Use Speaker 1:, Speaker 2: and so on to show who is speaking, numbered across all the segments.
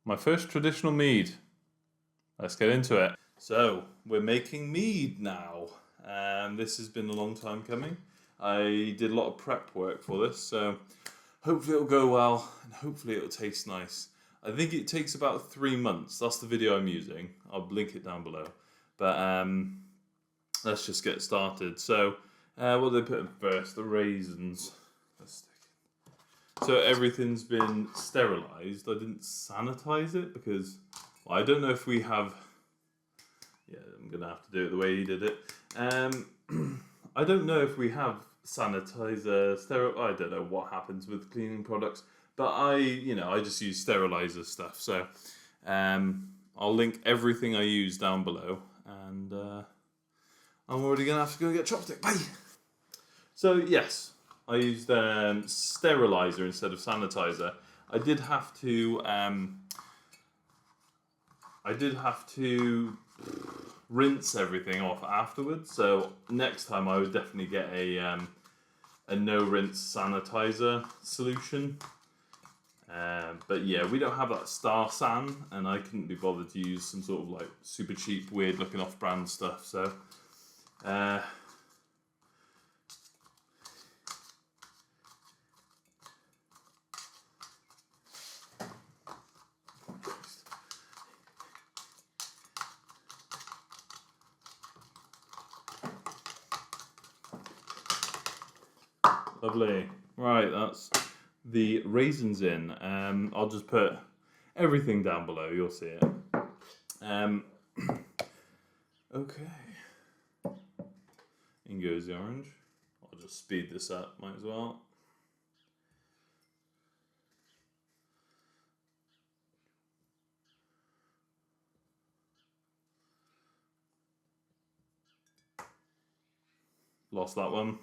Speaker 1: My first traditional mead. Let's get into it. So, we're making mead now. This has been a long time coming. I did a lot of prep work for this, so hopefully it'll go well and hopefully it'll taste nice. I think it takes about 3 months. That's the video I'm using. I'll link it down below. But let's just get started. So, what did they put in first? The raisins. Let's stick it. So everything's been sterilised. I didn't sanitize it because I don't know if we have. Yeah, I'm gonna have to do it the way he did it. I don't know if we have sanitizer, I don't know what happens with cleaning products, but I just use sterilizer stuff. So, I'll link everything I use down below, and I'm already gonna have to go get chopstick. Bye. So yes, I used sterilizer instead of sanitizer. I did have to rinse everything off afterwards. So next time I would definitely get a no rinse sanitizer solution. But yeah, we don't have that Star San, and I couldn't be bothered to use some sort of like super cheap, weird looking off brand stuff. So lovely. Right, that's the raisins in. I'll just put everything down below, you'll see it. Okay. In goes the orange. I'll just speed this up, might as well. Lost that one.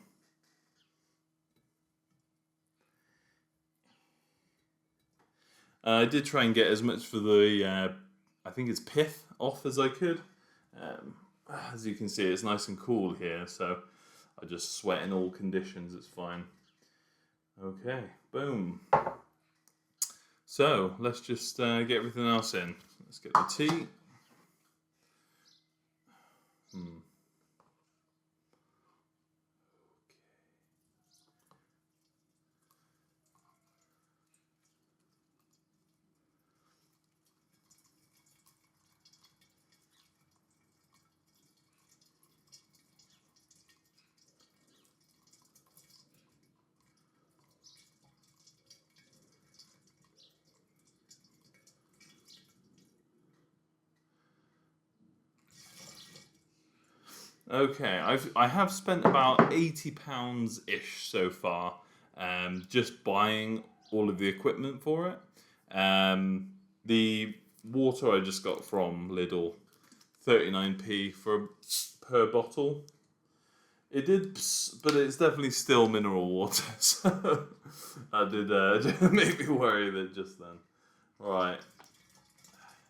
Speaker 1: I did try and get as much for the, I think it's pith off as I could. As you can see, it's nice and cool here, so I just sweat in all conditions, it's fine. Okay, boom. So, let's just get everything else in. Let's get the tea. Okay, I have spent about £80 ish so far, just buying all of the equipment for it. The water I just got from Lidl, 39p per bottle. It did, but it's definitely still mineral water, so that did make me worry a bit just then. Right.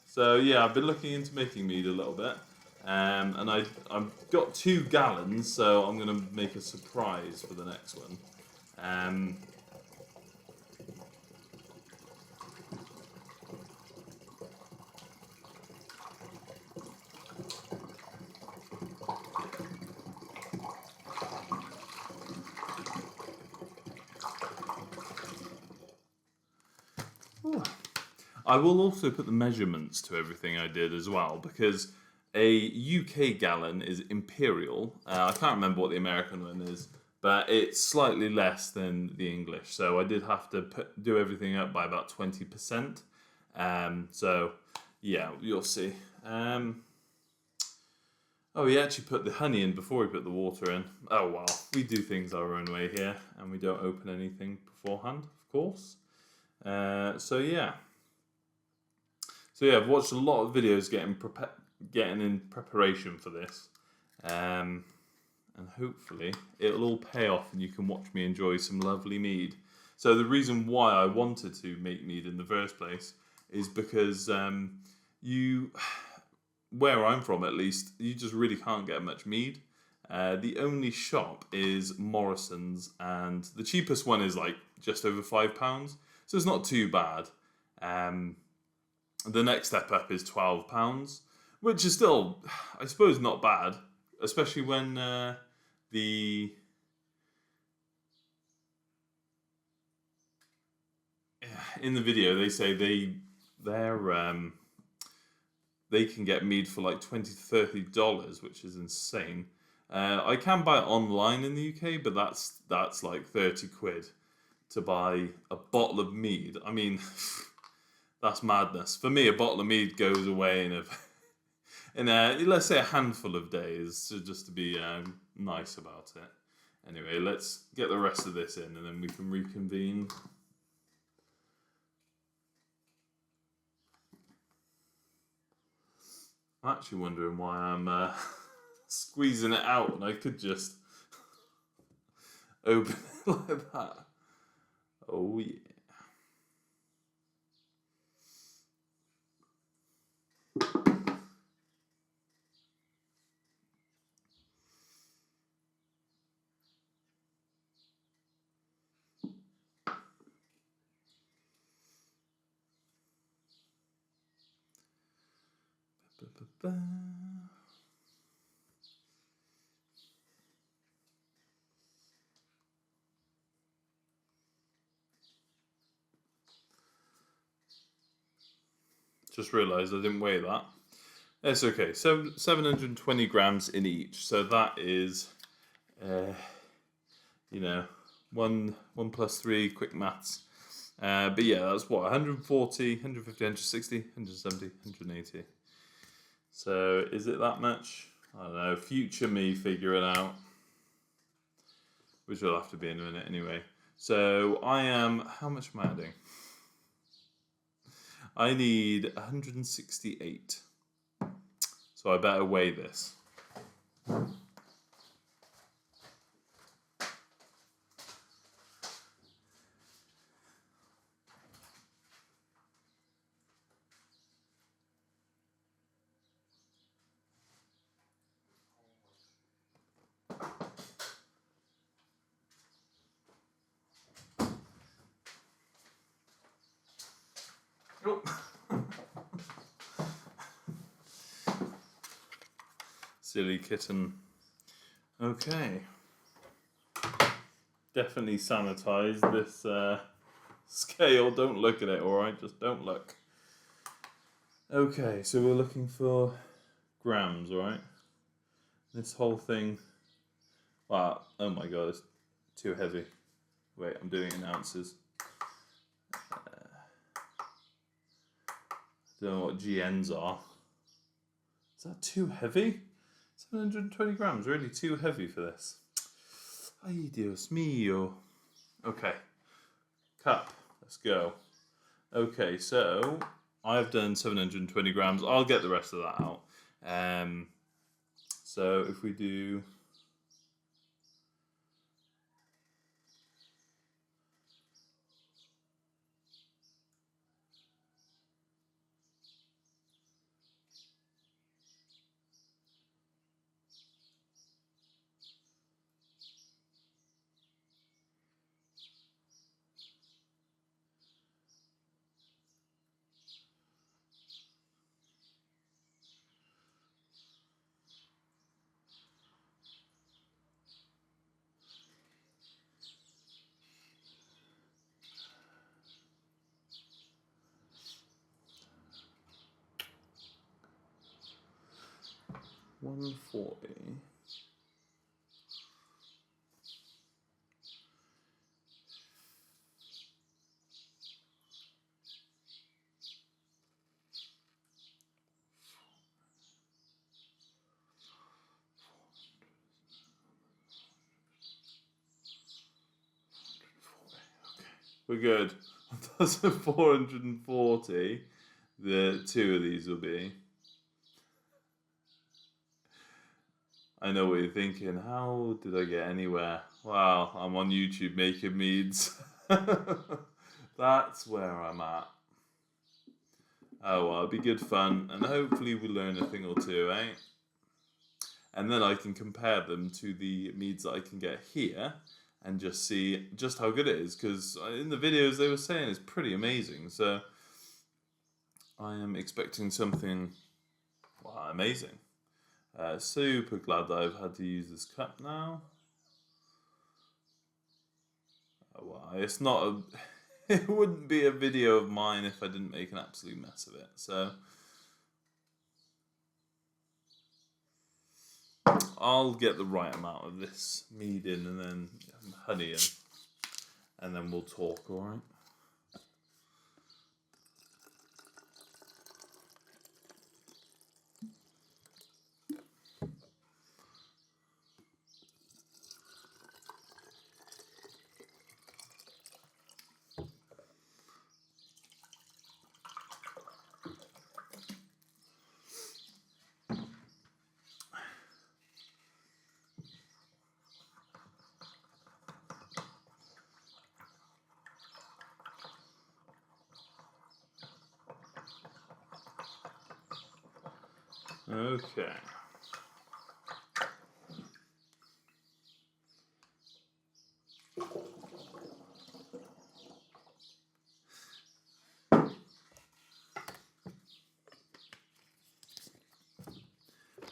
Speaker 1: So yeah, I've been looking into making mead a little bit. And I've got 2 gallons, so I'm going to make a surprise for the next one. I will also put the measurements to everything I did as well, because a UK gallon is imperial. I can't remember what the American one is, but it's slightly less than the English. So I did have to do everything up by about 20%. So yeah, you'll see. Oh, we actually put the honey in before we put the water in. Oh well, we do things our own way here, and we don't open anything beforehand, of course. So yeah. So yeah, I've watched a lot of videos getting in preparation for this, and hopefully it'll all pay off and you can watch me enjoy some lovely mead. So the reason why I wanted to make mead in the first place is because where I'm from at least, you just really can't get much mead. The only shop is Morrison's, and the cheapest one is like just over £5, so it's not too bad. The next step up is £12, which is still, I suppose, not bad, especially when the in the video they say they can get mead for like $20 to $30, which is insane. I can buy it online in the UK, but that's like 30 quid to buy a bottle of mead. I mean, that's madness. For me, a bottle of mead goes away in a let's say a handful of days, so just to be nice about it. Anyway, let's get the rest of this in, and then we can reconvene. I'm actually wondering why I'm squeezing it out when I could just open it like that. Oh yeah. Just realised I didn't weigh that. It's okay. So 720 grams in each. So that is, one plus three, quick maths. But yeah, that's what, 140, 150, 160, 170, 180. So is it that much? I don't know. Future me figure it out. Which will have to be in a minute anyway. So I am, how much am I adding? I need 168. So I better weigh this. Oh. Silly kitten. Okay. Definitely sanitize this scale. Don't look at it, alright? Just don't look. Okay, so we're looking for grams, alright? This whole thing. Wow, oh my god, it's too heavy. Wait, I'm doing it in ounces. Don't know what GNs are. Is that too heavy? 720 grams, really too heavy for this. Ay, Dios mío. Okay, cup, let's go. Okay, so I've done 720 grams. I'll get the rest of that out. So if we do... $140. We're good. 1,440. The two of these will be. I know what you're thinking. How did I get anywhere? Wow, I'm on YouTube making meads. That's where I'm at. Oh well, it'll be good fun, and hopefully we learn a thing or two, eh? And then I can compare them to the meads that I can get here, and just see just how good it is, because in the videos they were saying it's pretty amazing. So I am expecting something amazing. Super glad that I've had to use this cup now. It's not a... It wouldn't be a video of mine if I didn't make an absolute mess of it. So I'll get the right amount of this mead in and then honey in, and then we'll talk, alright? Okay.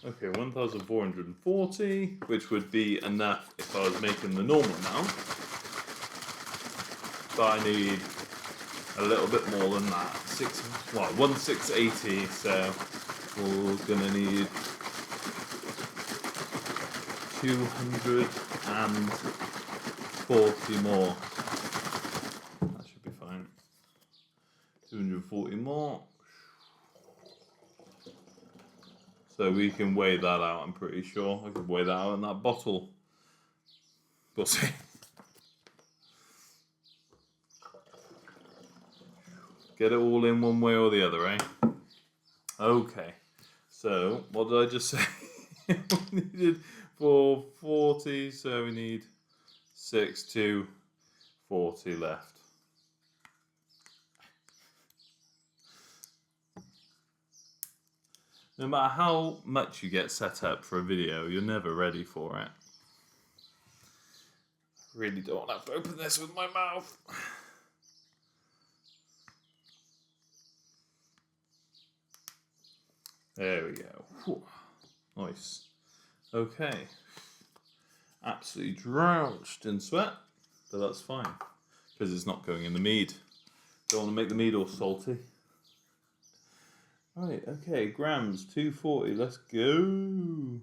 Speaker 1: Okay, 1,440, which would be enough if I was making the normal amount. But I need a little bit more than that. 1,680, so we're gonna need 240 more. That should be fine. 240 more. So we can weigh that out, I'm pretty sure. I could weigh that out in that bottle. We'll see. Get it all in one way or the other, eh? Okay. So, what did I just say? We needed 440, so we need 6,240 left. No matter how much you get set up for a video, you're never ready for it. I really don't want to have to open this with my mouth. There we go. Whew. Nice. Okay. Absolutely drenched in sweat, but that's fine because it's not going in the mead. Don't want to make the mead all salty. Right, okay, grams, 240, let's go.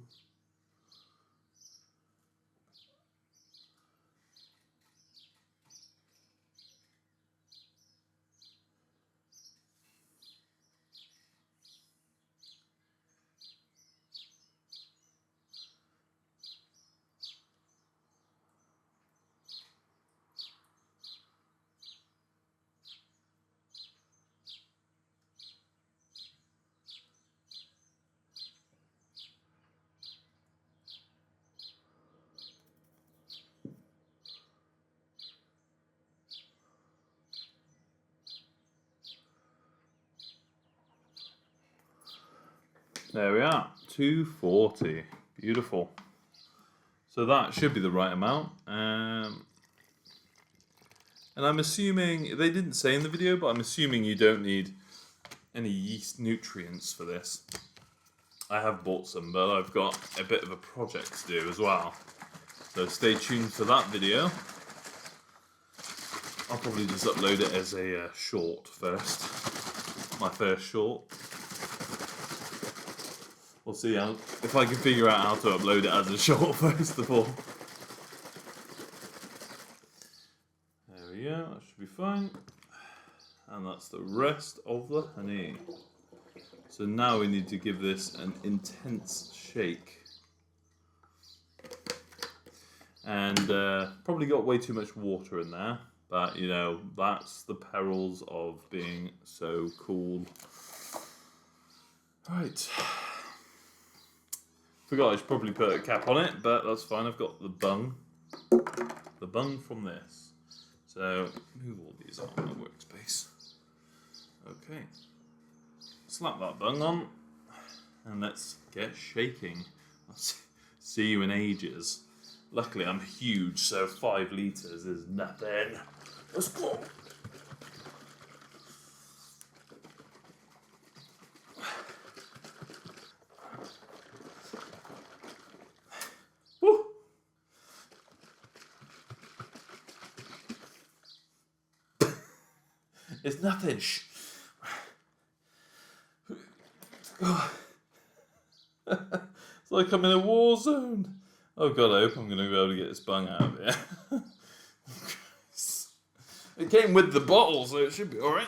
Speaker 1: There we are, 240. Beautiful. So that should be the right amount. And I'm assuming, they didn't say in the video, but I'm assuming you don't need any yeast nutrients for this. I have bought some, but I've got a bit of a project to do as well. So stay tuned for that video. I'll probably just upload it as a short first. My first short. We'll see if I can figure out how to upload it as a short first of all. There we go, that should be fine. And that's the rest of the honey. So now we need to give this an intense shake. And probably got way too much water in there. But, you know, that's the perils of being so cool. Right. Forgot I should probably put a cap on it, but that's fine. I've got the bung. The bung from this. So, move all these on my workspace. Okay. Slap that bung on. And let's get shaking. I'll see you in ages. Luckily, I'm huge, so 5 litres is nothing. Let's go. It's nothing. Shh. It's like I'm in a war zone. Oh god, I hope I'm going to be able to get this bung out of here. It came with the bottle, so it should be alright.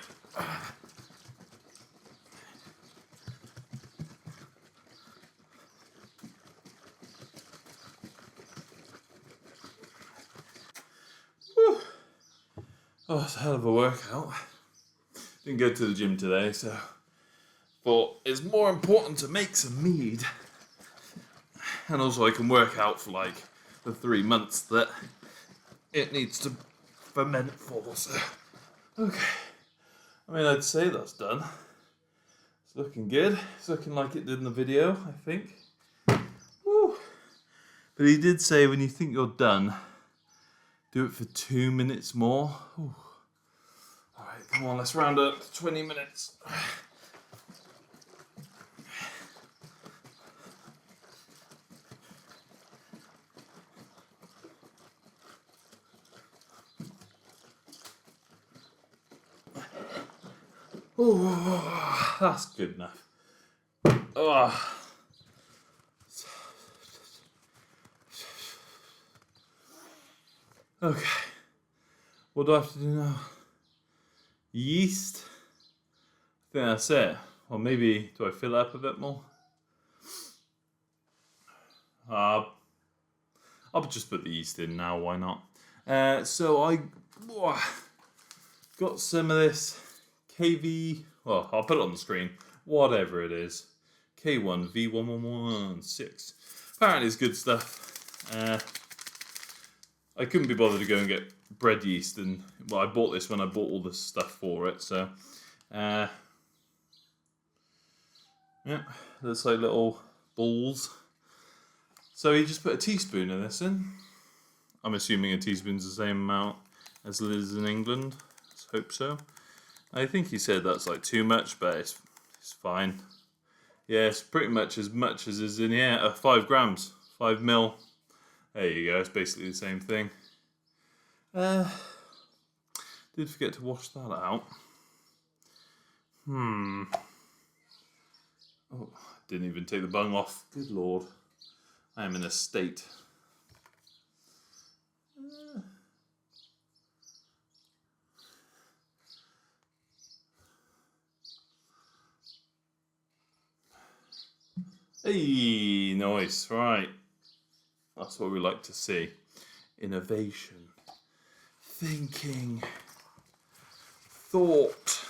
Speaker 1: Oh, it's a hell of a workout. Didn't go to the gym today, so thought it's more important to make some mead. And also I can work out for like the 3 months that it needs to ferment for. So, okay. I mean, I'd say that's done. It's looking good. It's looking like it did in the video, I think. Woo. But he did say when you think you're done, do it for 2 minutes more. Ooh. All right, come on, let's round up to 20 minutes. Oh, that's good enough. Oh. Okay. What do I have to do now? Yeast? I think that's it. Or maybe, do I fill it up a bit more? I'll just put the yeast in now, why not? So I got some of this KV, well, I'll put it on the screen, whatever it is. K1 V1116. Apparently it's good stuff. I couldn't be bothered to go and get bread yeast, and well, I bought this when I bought all the stuff for it, so yeah, looks like little balls. So you just put a teaspoon of this in. I'm assuming a teaspoon's the same amount as it is in England. Let's hope so. I think he said that's like too much, but it's fine. Yeah, it's pretty much as is in here. 5 grams, 5 mil. There you go. It's basically the same thing. Did forget to wash that out. Oh, didn't even take the bung off. Good lord. I am in a state. Hey, nice, right. That's what we like to see. Innovation. Thinking. Thought.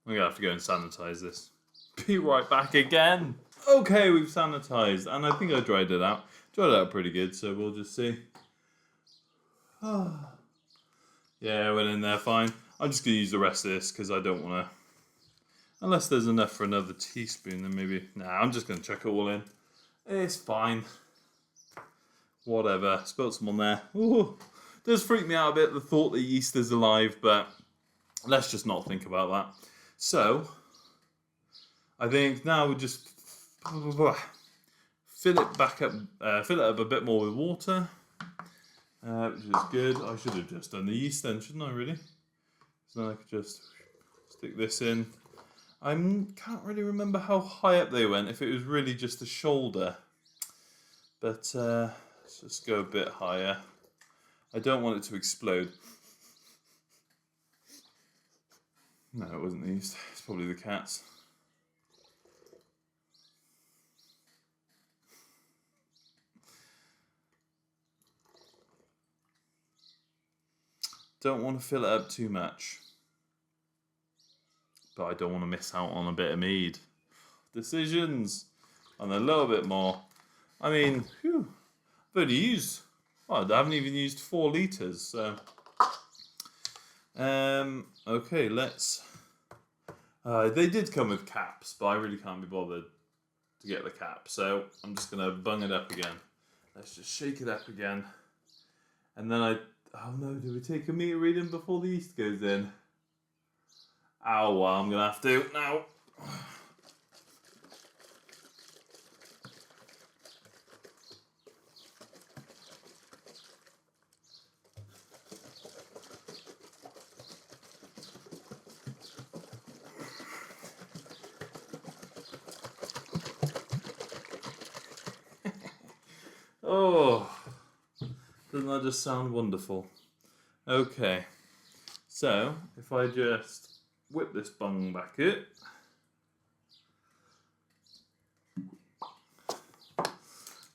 Speaker 1: I'm gonna have to go and sanitize this. Be right back again. Okay, we've sanitized, and I think I dried it out. Dried it out pretty good, so we'll just see. Yeah, I went in there fine. I'm just gonna use the rest of this because I don't want to. Unless there's enough for another teaspoon, then maybe. Nah, I'm just gonna chuck it all in. It's fine. Whatever. Spilled some on there. Ooh, does freak me out a bit, the thought that yeast is alive, but let's just not think about that. So, I think now we just fill it back up, fill it up a bit more with water, which is good. I should have just done the yeast then, shouldn't I, really? So then I could just stick this in. I can't really remember how high up they went, if it was really just a shoulder. But let's just go a bit higher. I don't want it to explode. No, it wasn't the yeast. It's probably the cats. Don't want to fill it up too much. But I don't want to miss out on a bit of mead. Decisions. And a little bit more. I mean, I've only used, well, I haven't even used 4 litres, so. Okay, let's. They did come with caps, but I really can't be bothered to get the cap, so I'm just gonna bung it up again. Let's just shake it up again, and then oh no, do we take a meter reading before the yeast goes in? Oh well, I'm gonna have to now. Oh, doesn't that just sound wonderful? Okay, so if I just whip this bung back it.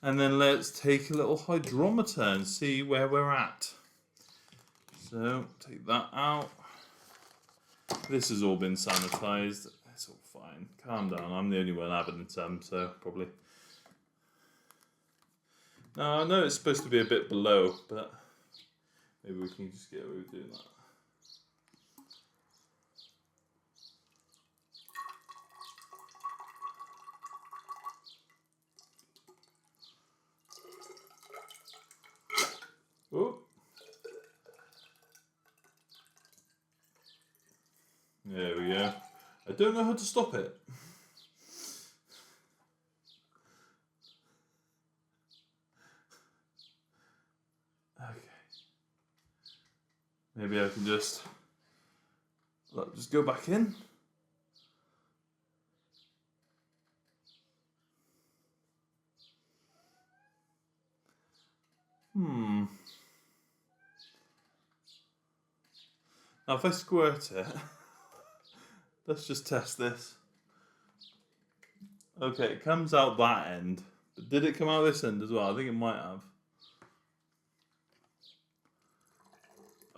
Speaker 1: And then let's take a little hydrometer and see where we're at. So, take that out. This has all been sanitized. It's all fine. Calm down. I'm the only one having some, so probably. Now, I know it's supposed to be a bit below, but maybe we can just get away with doing that. Oh. There we go. I don't know how to stop it. Okay. Maybe I can just go back in. Now if I squirt it, let's just test this. Okay, it comes out that end. But did it come out this end as well? I think it might have.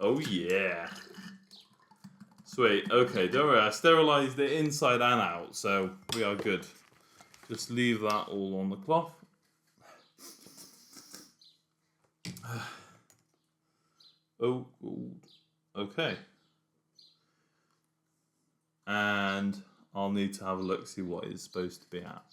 Speaker 1: Oh yeah. Sweet. Okay, don't worry. I sterilised it inside and out, so we are good. Just leave that all on the cloth. Oh, okay. And I'll need to have a look, see what it's supposed to be at.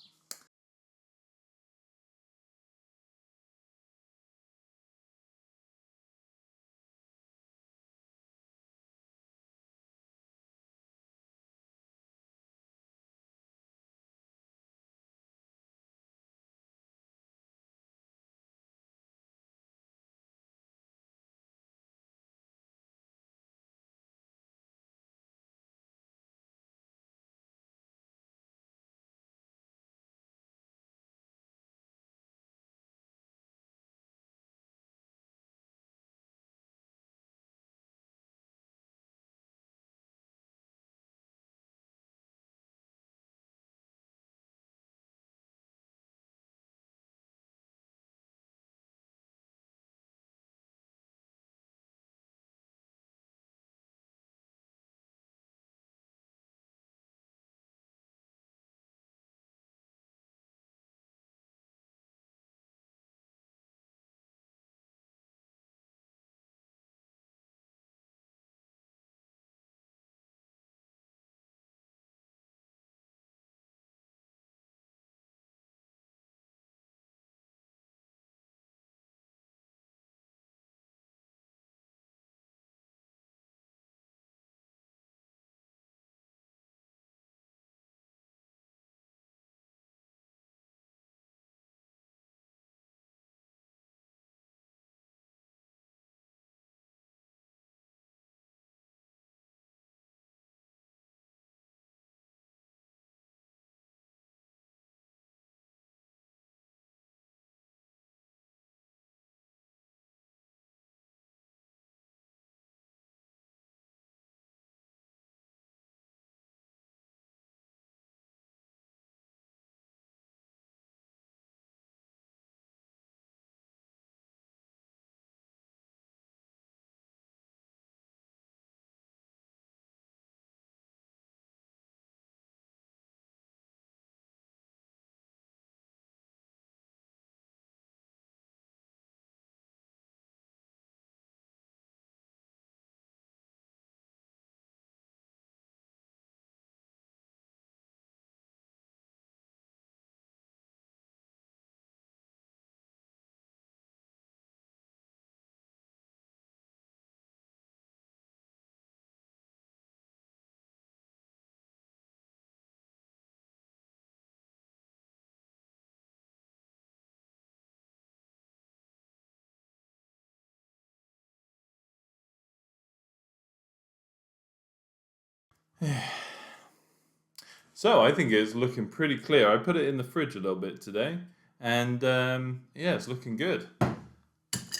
Speaker 1: So I think it's looking pretty clear. I put it in the fridge a little bit today, And yeah, it's looking good.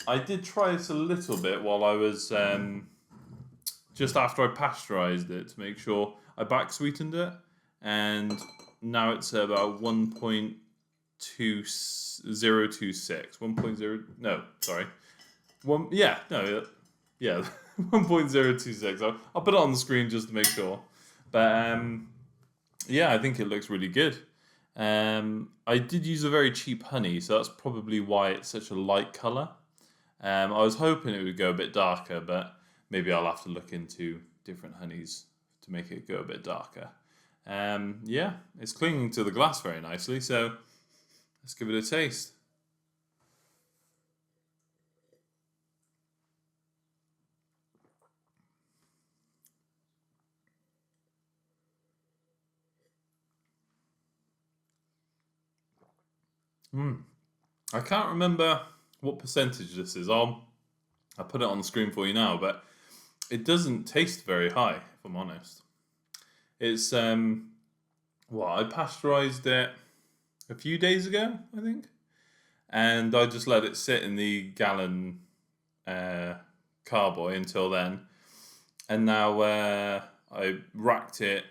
Speaker 1: I did try this a little bit while I was just after I pasteurized it to make sure I back sweetened it, and now it's about 1.2026. 1.0, no, sorry. Yeah, 1.026. I'll put it on the screen just to make sure. But yeah, I think it looks really good. I did use a very cheap honey, so that's probably why it's such a light color. I was hoping it would go a bit darker, but maybe I'll have to look into different honeys to make it go a bit darker. Yeah, it's clinging to the glass very nicely, so let's give it a taste. I can't remember what percentage this is. I'll put it on the screen for you now, but it doesn't taste very high, if I'm honest. It's well, I pasteurized it a few days ago, I think, and I just let it sit in the gallon carboy until then, and now I racked it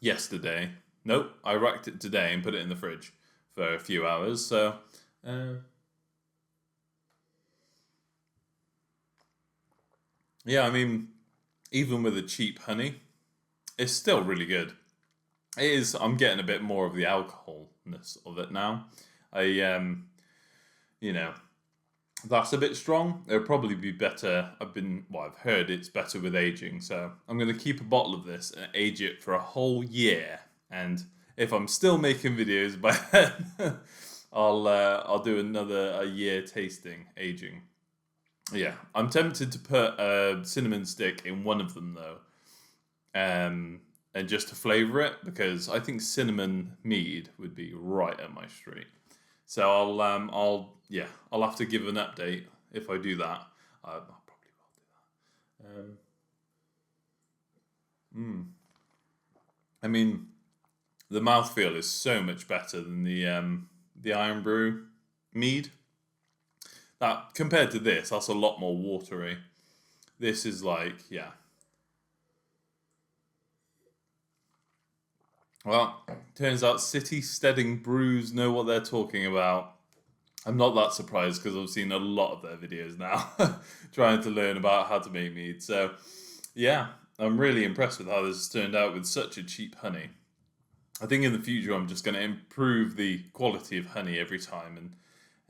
Speaker 1: yesterday. Nope, I racked it today and put it in the fridge for a few hours. So. Yeah, I mean, even with a cheap honey, it's still really good. It is. I'm getting a bit more of the alcoholness of it now. I you know, that's a bit strong. It'll probably be better. I've heard it's better with aging. So I'm going to keep a bottle of this and age it for a whole year. And if I'm still making videos by then, I'll do another a year tasting aging. Yeah, I'm tempted to put a cinnamon stick in one of them though, and just to flavour it, because I think cinnamon mead would be right up my street. So I'll have to give an update if I do that. I probably will do that. I mean, the mouthfeel is so much better than the Iron Brew mead. That compared to this, that's a lot more watery. This is like, yeah. Well, turns out city steading brews know what they're talking about. I'm not that surprised because I've seen a lot of their videos now, trying to learn about how to make mead. So, yeah, I'm really impressed with how this has turned out with such a cheap honey. I think in the future I'm just going to improve the quality of honey every time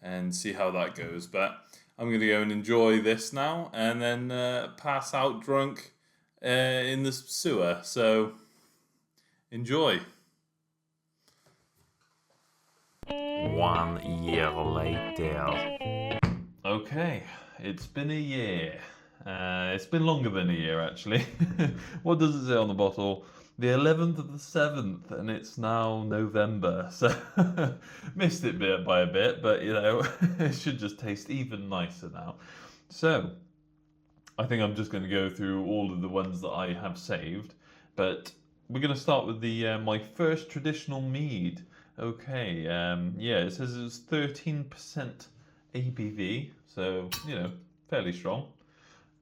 Speaker 1: and see how that goes. But I'm going to go and enjoy this now and then pass out drunk in the sewer. So enjoy.
Speaker 2: 1 year later.
Speaker 1: Okay, it's been a year. It's been longer than a year, actually. What does it say on the bottle? The 11th of the 7th, and it's now November. So, missed it bit by a bit, but you know, it should just taste even nicer now. So, I think I'm just going to go through all of the ones that I have saved, but we're going to start with the my first traditional mead. Okay, yeah, it says it's 13% ABV, so you know, fairly strong.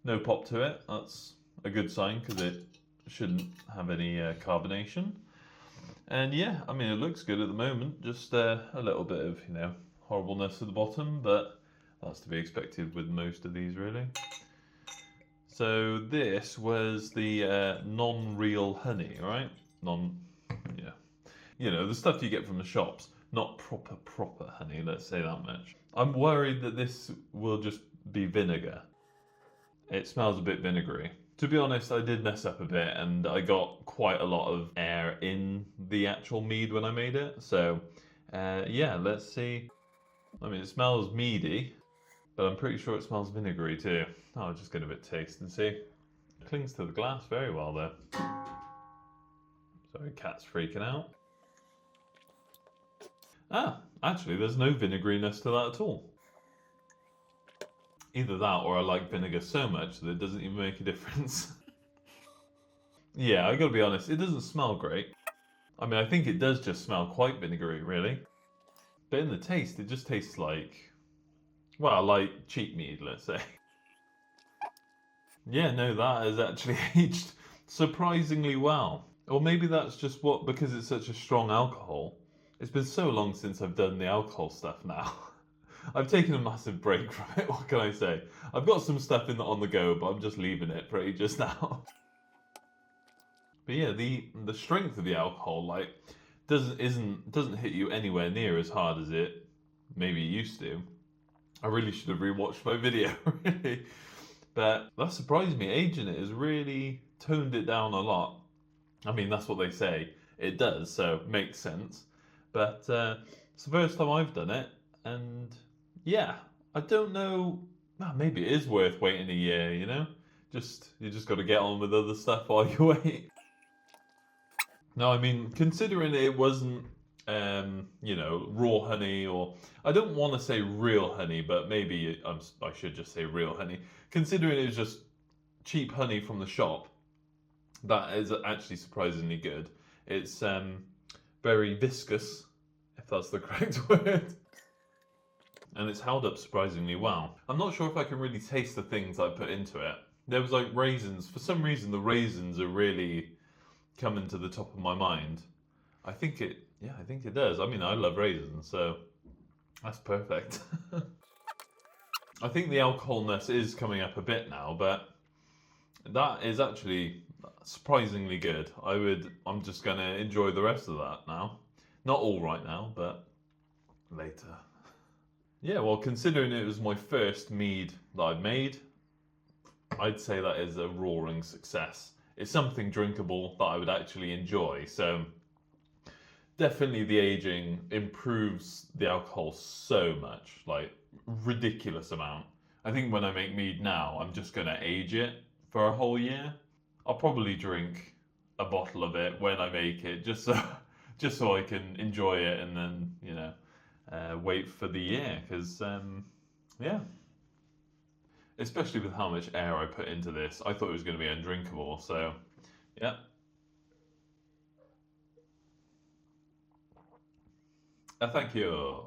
Speaker 1: No pop to it. That's a good sign because it shouldn't have any carbonation. And yeah, I mean, it looks good at the moment. Just a little bit of horribleness at the bottom, but that's to be expected with most of these, really. So this was the non-real honey, right? Yeah. You know, the stuff you get from the shops, not proper honey, let's say that much. I'm worried that this will just be vinegar. It smells a bit vinegary. To be honest, I did mess up a bit and I got quite a lot of air in the actual mead when I made it. So, yeah, let's see. I mean, it smells meady, but I'm pretty sure it smells vinegary too. I'll just get a bit taste and see. It clings to the glass very well though. Sorry, cat's freaking out. Ah, actually, there's no vinegariness to that at all. Either that or I like vinegar so much that it doesn't even make a difference. Yeah, I gotta be honest, it doesn't smell great. I mean, I think it does just smell quite vinegary, really. But in the taste, it just tastes like, well, like cheap mead, let's say. Yeah, no, that has actually aged surprisingly well. Or maybe that's just what, because it's such a strong alcohol. It's been so long since I've done the alcohol stuff now. I've taken a massive break from it, what can I say? I've got some stuff on the go, but I'm just leaving it pretty just now. But yeah, the strength of the alcohol, like, doesn't hit you anywhere near as hard as it maybe used to. I really should have rewatched my video, really. But that surprised me. Aging it has really toned it down a lot. I mean, that's what they say. It does, so makes sense. But it's the first time I've done it, and yeah, I don't know. Well, maybe it is worth waiting a year. You just got to get on with other stuff while you wait. No, I mean, considering it wasn't, raw honey, or I don't want to say real honey, but maybe I should just say real honey. Considering it was just cheap honey from the shop, that is actually surprisingly good. It's very viscous, if that's the correct word, and it's held up surprisingly well. I'm not sure if I can really taste the things I put into it. There was like raisins. For some reason, the raisins are really coming to the top of my mind. I think it does. I mean, I love raisins, so that's perfect. I think the alcoholness is coming up a bit now, but that is actually surprisingly good. I'm just gonna enjoy the rest of that now. Not all right now, but later. Yeah, well, considering it was my first mead that I've made, I'd say that is a roaring success. It's something drinkable that I would actually enjoy. So definitely the aging improves the alcohol so much, like ridiculous amount. I think when I make mead now, I'm just gonna age it for a whole year. I'll probably drink a bottle of it when I make it, just so just so I can enjoy it, and then wait for the year. Because yeah, especially with how much air I put into this, I thought it was going to be undrinkable. So yeah. Thank you.